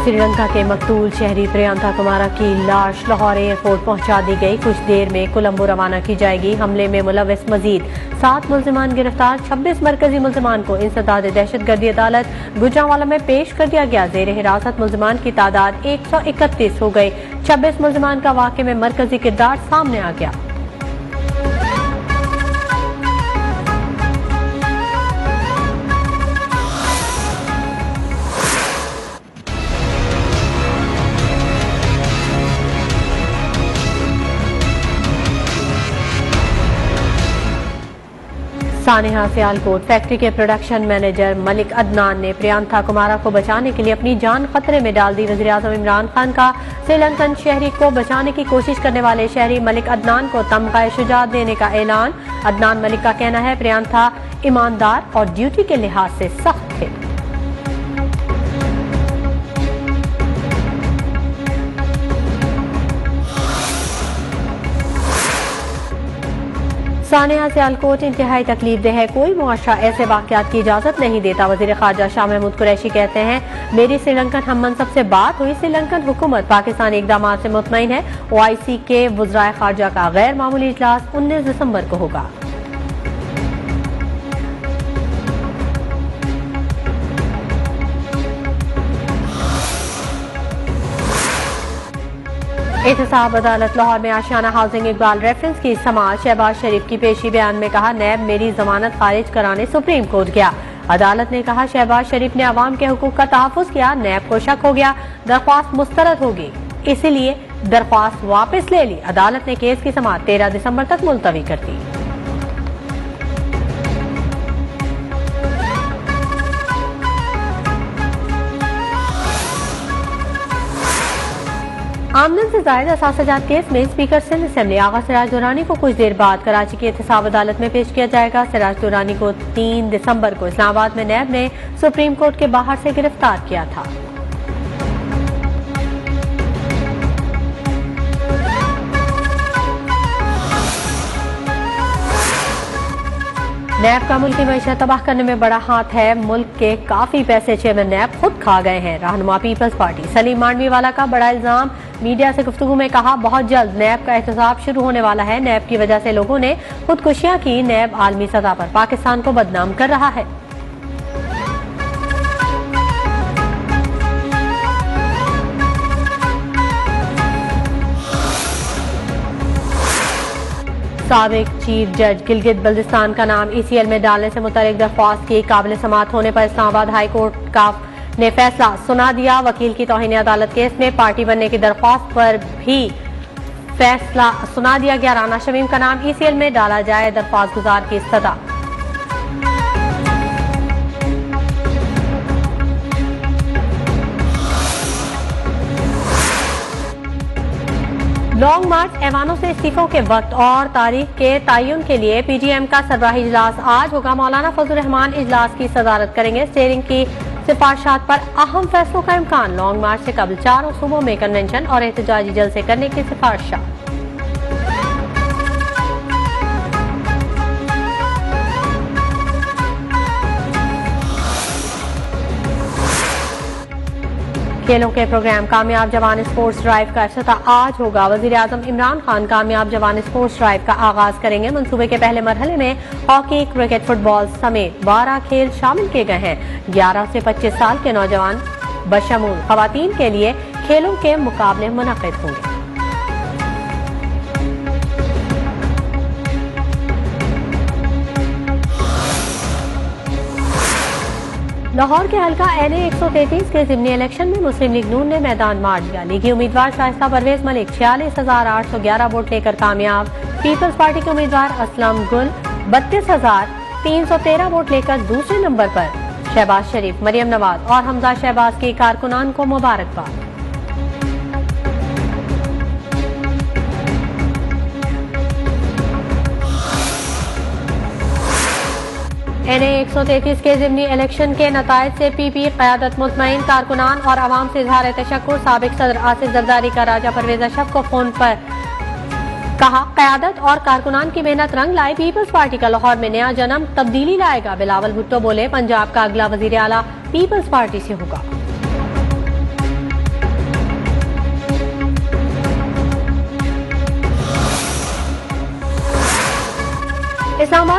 श्रीलंका के मकतूल शहरी प्रियंका कुमारा की लाश लाहौर एयरपोर्ट पहुंचा दी गई। कुछ देर में कोलंबो रवाना की जाएगी। हमले में मुलव्वस मजीद 7 मुल्जिमान गिरफ्तार। 26 मरकजी मुल्जिमान को इंसदाद दहशतगर्दी अदालत गुजरांवाला में पेश कर दिया गया। जेर हिरासत मुल्जिमान की तादाद 131 हो गई। 26 मुल्जिमान का वाक़े में मरकजी किरदार सामने आ गया। सानेहा सियालकोट फैक्ट्री के प्रोडक्शन मैनेजर मलिक अदनान ने प्रियंका कुमारा को बचाने के लिए अपनी जान खतरे में डाल दी। वज़ीर-ए-आज़म इमरान खान का श्रीलंकन शहरी को बचाने की कोशिश करने वाले शहरी मलिक अदनान को तमगा शुजाअत देने का ऐलान। अदनान मलिक का कहना है प्रियंका ईमानदार और ड्यूटी के लिहाज से सख्त थे। सानेहा सियालकोट इंतहाई तकलीफ दे है। कोई मुआशरा ऐसे वाक़यात की इजाजत नहीं देता। वज़ीर ख़ारजा शाह महमूद कुरैशी कहते हैं मेरी श्रीलंकन हम मनसब से बात हुई। श्रीलंकन हुकूमत पाकिस्तानी इक़दामात से मुतमईन है। OIC के वज़राए ख़ारजा का गैर मामूली इजलास 19 दिसंबर को होगा। एहतसाब अदालत लाहौर में आशियाना हाउसिंग इकबाल रेफरेंस की समाअत। शहबाज शरीफ की पेशी बयान में कहा नैब मेरी जमानत खारिज कराने सुप्रीम कोर्ट गया। अदालत ने कहा शहबाज शरीफ ने अवाम के हुकूक का तहफ़्फ़ुज़ किया। नैब को शक हो गया दरख्वास्त मुस्तरद होगी, इसीलिए दरख्वास्त वापस ले ली। अदालत ने केस की समाअत 13 दिसंबर तक मुलतवी कर दी। आमदन से जायद असासाजात केस में स्पीकर सिंध असेंबली आगा सिराज दुरानी को कुछ देर बाद कराची की एहतसाब अदालत में पेश किया जाएगा। सिराज दुरानी को 3 दिसंबर को इस्लामाबाद में नैब ने सुप्रीम कोर्ट के बाहर से गिरफ्तार किया था। नैब का मुल्क की मईशत तबाह करने में बड़ा हाथ है। मुल्क के काफी पैसे चेयरमैन नैब खुद खा गए हैं। रहनुमा पीपल्स पार्टी सलीम मांडवीवाला का बड़ा इल्जाम। मीडिया से गुफ्तगू में कहा बहुत जल्द नैब का एहतसाब शुरू होने वाला है। नैब की वजह से लोगों ने खुदकुशियां की। नैब आलमी सतह पर पाकिस्तान को बदनाम कर रहा है। साबिक चीफ जज गिलगित बल्दिस्तान का नाम ECL में डालने से मुतल्लिक दरख्वास्त की काबिल समाअत होने पर इस्लामाबाद हाई कोर्ट का ने फैसला सुना दिया। वकील की तौहीन अदालत केस में पार्टी बनने की दरख्वास्त पर भी फैसला सुना दिया गया। राना शमीम का नाम ECL में डाला जाए, दरख्वास्त गुजार की सदा। लॉन्ग मार्च ऐवानों से इस्तीफों के वक्त और तारीख के तयन के लिए PGM का सरबराही इजलास आज होगा। मौलाना फजल रहमान इजलास की सदारत करेंगे। स्टीयरिंग की सिफारिशात पर अहम फैसलों का इम्कान। लॉन्ग मार्च से कबल 4 सूबों में कन्वेंशन और एहतजाजी जलसे करने की सिफारिशात। खेलों के प्रोग्राम कामयाब जवान स्पोर्ट्स ड्राइव का इफ्तिताह आज होगा। वज़ीर-ए-आज़म इमरान खान कामयाब जवान स्पोर्ट्स ड्राइव का आगाज करेंगे। मंसूबे के पहले मरहले में हॉकी, क्रिकेट, फुटबॉल समेत 12 खेल शामिल किए गए हैं। 11 से 25 साल के नौजवान बशमूल खवातीन के लिए खेलों के मुकाबले मुनक़िद होंगे। लाहौर के हल्का NA 133 के ज़िमनी इलेक्शन में मुस्लिम लीग नून ने मैदान मार दिया। लीगी उम्मीदवार शाइस्ता परवेज मलिक 46,811 वोट लेकर कामयाब। पीपल्स पार्टी के उम्मीदवार असलम गुल 32,313 वोट लेकर दूसरे नंबर पर। शहबाज शरीफ, मरियम नवाज और हमजा शहबाज के कारकुनान को मुबारकबाद। NA 133 के ज़िमनी इलेक्शन के नताइज से PP क़यादत मुतमईन। कारकुनान और आवाम से इज़हार तशक्कुर। साबिक सदर आसिफ जरदारी का राजा परवेज अशरफ को फोन पर कहा क़यादत और कारकुनान की मेहनत रंग लाई। पीपल्स पार्टी का लाहौर में नया जन्म तब्दीली लाएगा। बिलावल भुट्टो बोले पंजाब का अगला वज़ीर आला पीपल्स पार्टी से होगा।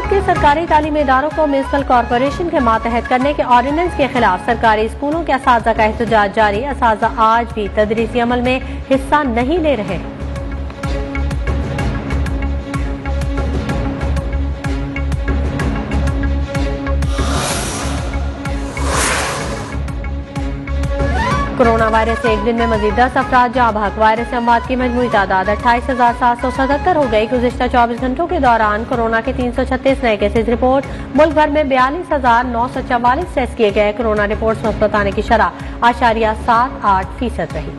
पंजाब के सरकारी तालीमी इदारों को म्युनिसिपल कॉरपोरेशन के मातहत करने के ऑर्डिनेंस के खिलाफ सरकारी स्कूलों के असातिज़ा का एहतजाज जारी। असातिज़ा आज भी तदरीसी अमल में हिस्सा नहीं ले रहे। कोरोना वायरस से एक दिन में मजीद 10 अफराद जाँ बहक। वायरस से अमवात की मजमूई तादाद 28,777 हो गई। गुज़िश्ता 24 घंटों के दौरान कोरोना के 336 नए केसेज रिपोर्ट। मुल्क भर में 42,944 टेस्ट किए गए। कोरोना रिपोर्ट मुस्बत आने की शरह 8.78% रही।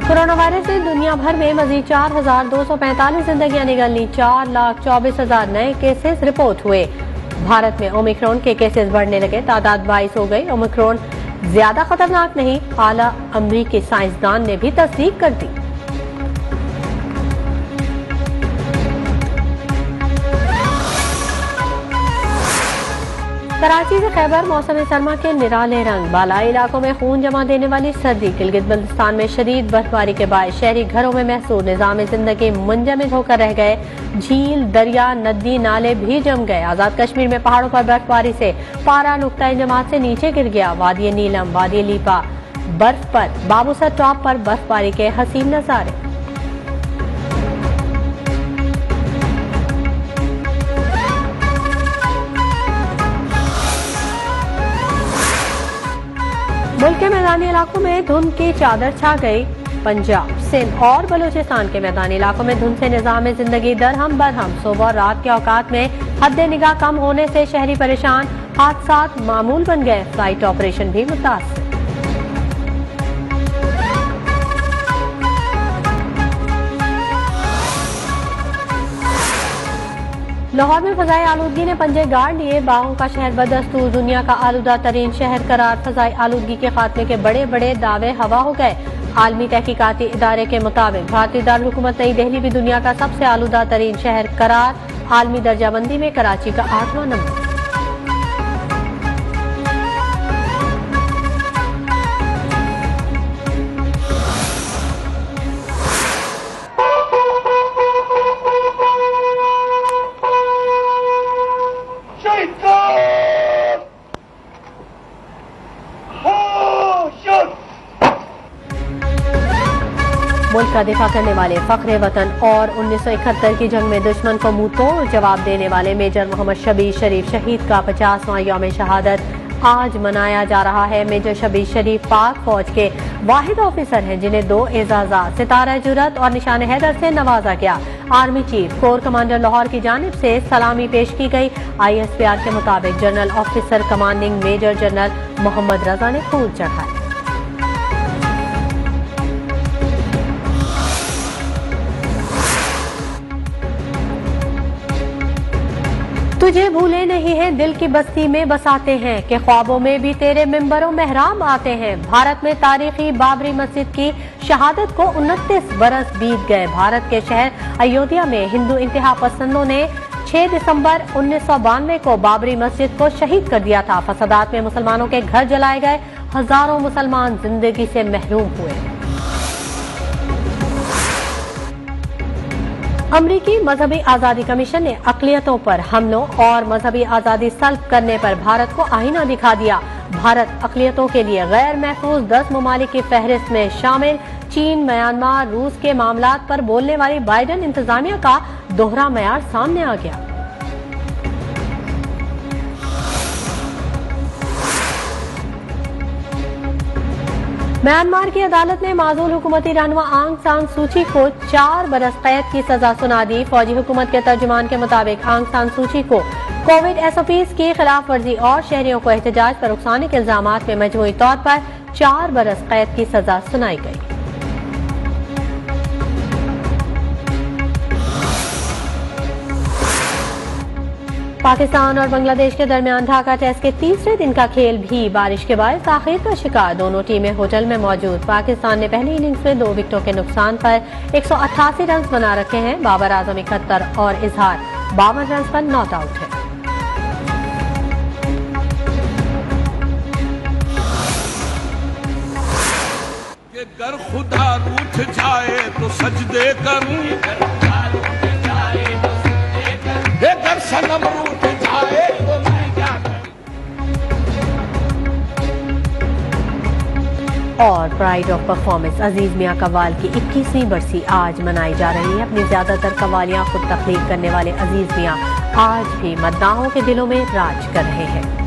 कोरोना वायरस से दुनिया भर में मजीद 4,245 जिंदगियां निगलनी। 4,24,000 नए केसेस रिपोर्ट हुए। भारत में ओमिक्रॉन के केसेस बढ़ने लगे। तादाद 22 हो गई। ओमिक्रॉन ज्यादा खतरनाक नहीं, आला अमरीकी साइंसदान ने भी तस्दीक कर दी। कराची से खैबर मौसम सरमा के निराले रंग। बालाई इलाकों में खून जमा देने वाली सर्दी। गिलगित बल्तिस्तान में शदीद बर्फबारी के बाद शहरी घरों में महसूस निजाम जिंदगी मुंजमद होकर रह गए। झील, दरिया, नदी, नाले भी जम गए। आजाद कश्मीर में पहाड़ों पर बर्फबारी से पारा नुक्ता जमात से नीचे गिर गया। वादी नीलम, वादी लीपा बर्फ पर, बाबूसर टॉप पर बर्फबारी के हसीन नजारे। मुल्क के मैदानी इलाकों में धुंध की चादर छा गई। पंजाब, सिंध और बलूचिस्तान के मैदानी इलाकों में धुंध से निजाम जिंदगी दरहम बरहम। सुबह और रात के औकात में हद निगाह कम होने से शहरी परेशान। हादसात मामूल बन गए। फ्लाइट ऑपरेशन भी मुतासर। लाहौर में फजाई आलूदगी ने पंजे गाड़ लिए। बागों का शहर बदस्तूर दुनिया का आलूदा तरीन शहर करार। फजाई आलूदगी के खात्मे के बड़े बड़े दावे हवा हो गए। आलमी तहकीकाती इदारे के मुताबिक भारतीय दारुलहुकूमत नई दिल्ली भी दुनिया का सबसे आलूदा तरीन शहर करार। आलमी दर्जाबंदी में कराची का 8वां नंबर। मुल्क का दिफा करने वाले फख्रे वतन और 1971 की जंग में दुश्मन को मुंह तोड़ जवाब देने वाले मेजर मोहम्मद शबीर शरीफ शहीद का 50वां यौम शहादत आज मनाया जा रहा है। मेजर शबीर शरीफ पाक फौज के वाहिद ऑफिसर हैं जिन्हें 2 एजाजात सितारा जुरत और निशान हैदर से नवाजा गया। Army chief core commander Lahore की जानिब से सलामी पेश की गई। ISPR के मुताबिक general officer commanding major general Mohammad Raza ने फूल चढ़ाए। तुझे भूले नहीं हैं, दिल की बस्ती में बसाते हैं कि ख्वाबों में भी तेरे मिंबरों मेहराब आते हैं। भारत में तारीखी बाबरी मस्जिद की शहादत को 29 बरस बीत गए। भारत के शहर अयोध्या में हिंदू इंतहा पसंदों ने 6 दिसंबर 1992 को बाबरी मस्जिद को शहीद कर दिया था। फसादात में मुसलमानों के घर जलाए गए। हजारों मुसलमान जिंदगी से महरूम हुए। अमरीकी मजहबी आजादी कमीशन ने अक़लियतों पर हमलों और मजहबी आजादी सल्ब करने पर भारत को आईना दिखा दिया। भारत अक़लियतों के लिए गैर महफूज 10 ममालिक की फहरिस्त में शामिल। चीन, म्यांमार, रूस के मामलात पर बोलने वाली बाइडेन इंतजामिया का दोहरा मयार सामने आ गया। म्यांमार की अदालत ने माजूल हुकूमती रहनुमा आंग सान सूची को 4 बरस कैद की सजा सुना दी। फौजी हुकूमत के तर्जुमान के मुताबिक आंग सान सूची को कोविड SOPs की खिलाफ वर्जी और शहरियों को एहतजाज पर उकसाने के इल्जामात में मजमूई तौर पर 4 बरस कैद की सजा सुनाई गई। पाकिस्तान और बांग्लादेश के दरमियान ढाका टेस्ट के तीसरे दिन का खेल भी बारिश के बाद ताखीर का शिकार। दोनों टीमें होटल में मौजूद। पाकिस्तान ने पहली इनिंग्स में 2 विकेटों के नुकसान पर 188 रन बना रखे हैं। बाबर आजम 71 और इजहार 52 रन पर नॉट आउट है। कि गर खुदा रूठ जाए तो सजदे करूं, गर सनम रूठ जाए तो मैं क्या करूं। और प्राइड ऑफ परफॉर्मेंस अजीज मियां कव्वाल की 21वीं बरसी आज मनाई जा रही है। अपनी ज्यादातर कव्वालियां खुद तख्लीक करने वाले अजीज मियां आज भी मद्दाहों के दिलों में राज कर रहे हैं।